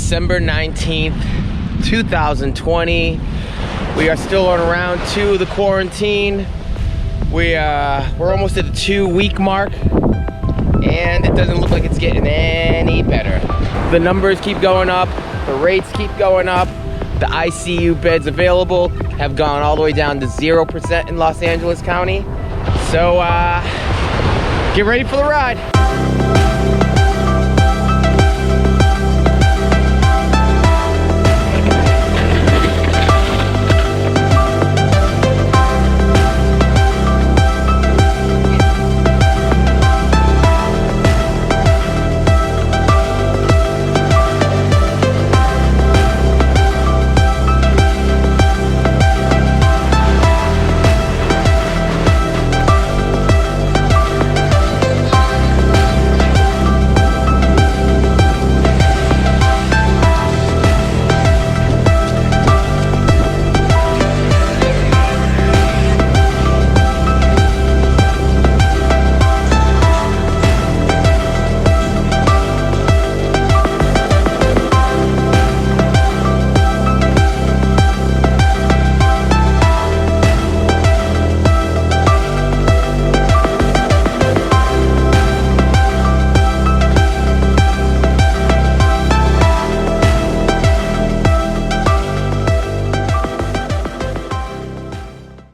December 19th, 2020. We are still on round 2 of the quarantine. We're almost at the 2-week mark, and it doesn't look like it's getting any better. The numbers keep going up, the rates keep going up. The ICU beds available have gone all the way down to 0% in Los Angeles County. So get ready for the ride.